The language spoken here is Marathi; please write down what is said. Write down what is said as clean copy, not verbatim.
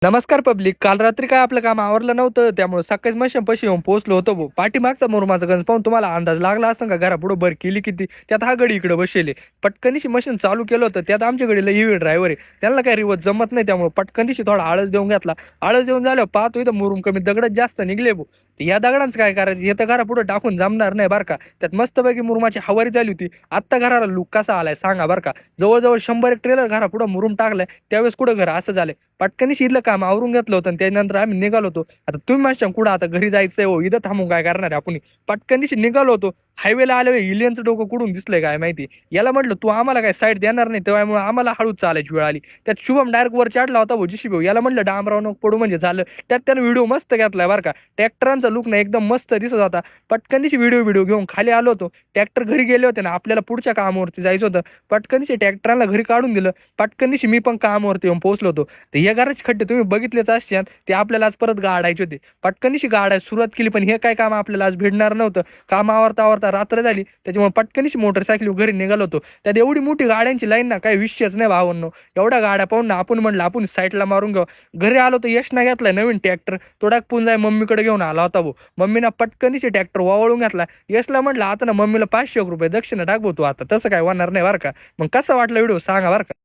नमस्कार पब्लिक. काल रात्री काय आपलं काम आवरलं नव्हतं, त्यामुळे सकाळीच मशीनपाशी येऊन पोहोचलो होतो भाऊ. पाठीमागचा मुरुमाचा गंज पाहून तुम्हाला अंदाज लागला असं का घरापुढं बर केली किती. त्यात हा गडी इकडे बसले. पटकनीशी मशीन चालू केलं होतं, त्यात आमच्या गडीला ईव्ही ड्रायव्हर आहे, त्यांना काय रिवर्स जमत नाही, त्यामुळे पटकनीशी थोडा आळस देऊन घेतला. आळस देऊन झालं पाहतो इथं मुरुम कमी दगडच जास्त निघले भाऊ. या दगडांचं काय करायचं, हे तर घरा पुढे टाकून जमणार नाही बरं का. त्यात मस्तपैकी मुरुमाची हवारी झाली होती. आत्ता घराला लुक कसा आलाय सांगा बरं का. जवळजवळ 100 एक ट्रेलर घरा पुढे मुरुम टाकलाय, त्यावेळेस कुठं घर असं झालंय. पटकनी शिरलं काम आवरून घेतलं होतं आणि त्यानंतर आम्ही निघालो होतो. आता तुम्ही म्हणता कुठं आता घरी जायचंय हो, इथं थांबून काय करणार आहे आपण. पटकनीशी निघालो होतो. हायवेला आल्यावर इलियनचं डोकं कुठून दिसलंय काय माहिती. याला म्हटलं तू आम्हाला काय साईड देणार नाही, त्यामुळे आम्हाला हळूच चालायची वेळ आली. त्यात शुभम डायरेक्ट वर चढला होता भोजीशी भाऊ. याला म्हटलं डांबराव नको पडू म्हणजे झालं. त्यात त्यानं व्हिडिओ मस्त घेतलाय बरं का. ट्रॅक्टरांचा लुक ना एकदम मस्त दिसत होता. पटकनीशी व्हिडिओ घेऊन खाली आलो होतो. ट्रॅक्टर घरी गेले होते ना, आपल्याला पुढच्या कामावरती जायचं होतं. पटकनीशी ट्रॅक्टरांना घरी काढून दिलं. पटकनीशी मी पण कामावरती येऊन पोहोचलो होतो. तर हे घराचे खड्डे तुम्ही बघितलेच असतील, ते आपल्याला आज परत गाडायचे होते. पटकनीशी गाडायला सुरुवात केली, पण हे काय काम आपल्याला आज भेटणार नव्हतं. काम आवरता रात्र झाली, त्याच्यामुळे पटकनीशी मोटरसायकल घरी निघालो होतो. त्यात एवढी मोठी गाड्यांची लाईन ना, काही विषयच नाही भावांनो. एवढ्या गाड्या पाहून ना आपण म्हणलं आपण साईडला मारून घेऊ. घरी आलो तर यशना घेतलाय नवीन ट्रॅक्टर, तो टाकून जाय मम्मीकडे घेऊन आला होता भाऊ. मम्मीना पटकनीशी ट्रॅक्टर वावळून घेतला. यशला म्हटलं आता ना मम्मीला 500 रुपये दक्षिणा टाकतो, आता तसं काय होणार नाही बरं का. मग कसं वाटलं व्हिडिओ सांगा बरं का.